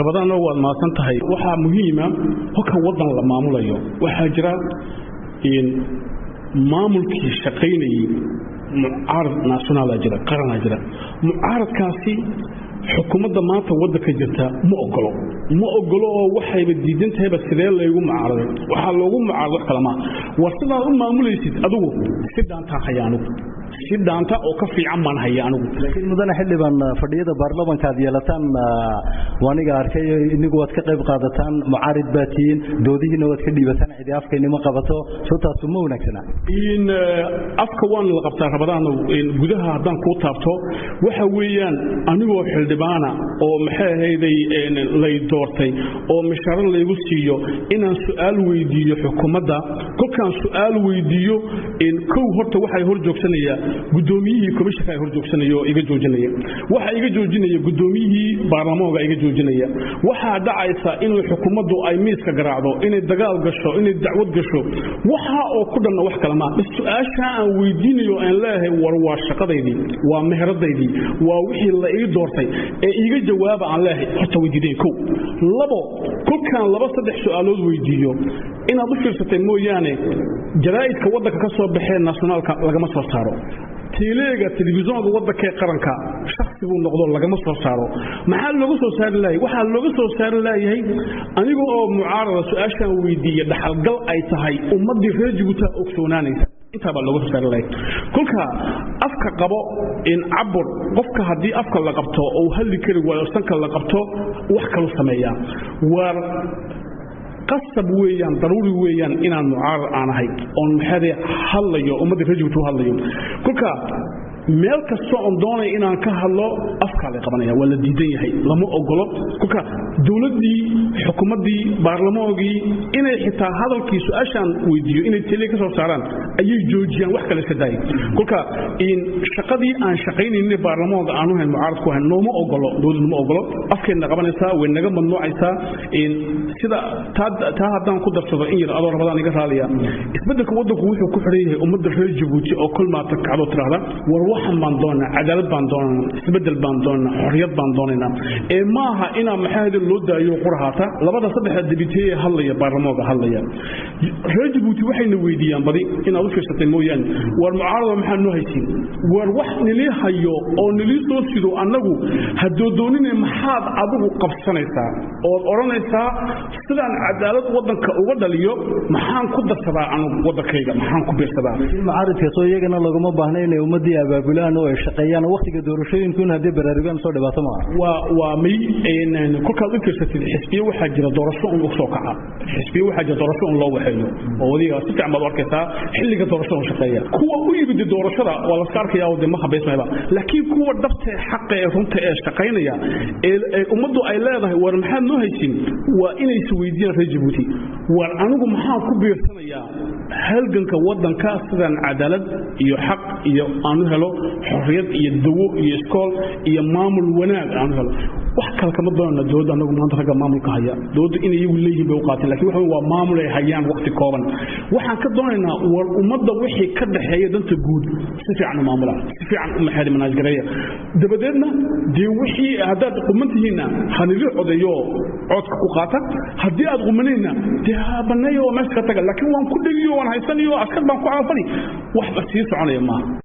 rabadana waad maasan tahay waxa muhiim ah halka wadan la maamulayo waxa jira in maamulkii shaqeynayay mucaarad national jira qaran jira mucaaradkaasi xukuumadda maanta wadanka jirta ma ogolo oo waxay diidan tahay sidee leeyahay mucaarad waxa loogu mucaarad kalama warsidaa u maamulaysid adigu si dhaanta hayaanu si dhaanta oo ka fiican man hayaanu laakiin mudane xildhibaan fadhiyada baarlamaanka aad yeelataan waaniga arkay inigu wad ka qayb qaadataan mucaarid baatiin doodihiina wad ka dhiibataan cidi afkeynima qabato soo taas ma wanaagsana in afka waan la qabtaa rabadaan in gudaha hadan ku taabto waxa weeyaan anigoo xildhibaana oo maxay ahaydey lay doortay oo mishaar laygu siiyo inaan su'aal weydiiyo xukuumadda kolkaan su'aal weydiiyo in kow horta waxay hor joogsanaya gudoomiyihii komishanka ay hor joogsanayo iga joojinaya waxa iga joojinaya gudoomiyihii baarlamaanka iga joojinaya waxa dhacaysa in xukuumaddu ay miiska garaacdo in dagaal gasho in dacwad gasho waxa oo ku dhan wax kala ma su'aasha aan weydiinayo aan leeyahay war waa shaqadeydii waa meheradaydii waa wixii la ii doortay ee iga jawaab aan leeyahay horta weydiiday kow labo kulkaan laba saddex su'aalood weydiiyo inaad u fiirsatay mooyaane jaraa'idka wadanka ka soo baxay nationalka lagama soo saaro tiileega telefisyoonka wadanka qaranka shakhsi uu noqdo lagama soo saaro maxaa looga soo saari lahayd waxa looga soo saari lahayd aniga oo mucaarada su'aashan weydiiyay dhaxalgal ay tahay ummadii reer Djibouti ogsoonaanaysa inta baa looga soo saari lahayd kulka afka qabo in cabur qofka hadii afka la qabto oo halli kari waa sanka la qabto wax kale sameeya war قصب ويان ضروري ويان إن المعارض أنا هاي أن هذا حليو وما تفرجوا تحليو كلك meel kasto on doonay inaan ka hadlo afkaale qabanaya wala diidan yahay lama ogolo kulka dawladii xukuumadii baarlamaanki inay xitaa hadalkii su'aashan weydiiyo inay tele ka soo saaraan ayay joojiyaan wax kale ka daay kulka in shaqadii aan shaqeynayna baarlamaanka aanu hayn mucaaradku hayn nooma ogolo dawladdu ma ogolo afkeena qabanaysa way naga mamnuucaysa in sida taa haddaan ku darsado in yar adoo rabadaan iga raaliya isbedelka wadanku wuxuu ku xiran yahay ummadda reer Djibouti oo kulmaata kacdo tiraahda waxaan baan doonaa cadaalad baan doonaa isbedel baan doonaa xorriyad baan doonaa ee maaha ina maxaad loo daayo quraata labada saddex dibitee hadlaya baarlamaanka hadlaya reer Djibouti waxayna weydiiyaan badi in aad u fiirsatay mooyaan war mucaarada maxaa noo haysin war wax nili hayo oo nili soo sido anagu hadoo doonina maxaad adigu qabsanaysaa oo oranaysaa sidaan cadaalad wadanka uga dhaliyo maxaan ku darsadaa anigu wadankayga maxaan ku beersadaa mucaaradka soo iyagana laguma baahnayn inay ummadii abaabulaan oo shaqeeyaan waqtiga doorashooyinka hadii baraarugan soo dhibaato ma waa may in kulka u fiirsatay xisbiye waxa jira doorasho oo soo kaca xisbiye waxa jira doorasho oo loo waxeeyo oo wadiga si fiican baad arkaysaa xilliga doorashada shaqeeya kuwa u yimid doorashada waa la saarkaya oo ma habeysmayba laakiin kuwa dhabta xaq ee runta ee shaqeynaya ee ummaddu ay leedahay war maxaad noo haysin waa inay isweydiiyaan reer Djibouti war anigu maxaan ku beersanayaa halganka wadanka sidaan cadaalad iyo xaq iyo aanu helo xorriyad iyo dawo iyo iskool iyo maamul wanaag aanu helo wax kale kama doonana dawladda anagu maanta raga maamulka haya dawladda inay iyagu leeyihiin bay u qaateen laakiin waxa waa maamul ay hayaan waqti kooban waxaan ka doonaynaa war ummadda wixii ka dhaxeeya danta guud si fiican u maamula si fiican u maxaad manage gareeya dabadeedna dee wixii haddaad qumantihiina hanili codayo codka ku qaata haddii aad qumanayna dee banayo meesha ka taga laakiin waan ku dhagiyo waan haysanayo askar baan ku caafani wax ba sii soconaya maaha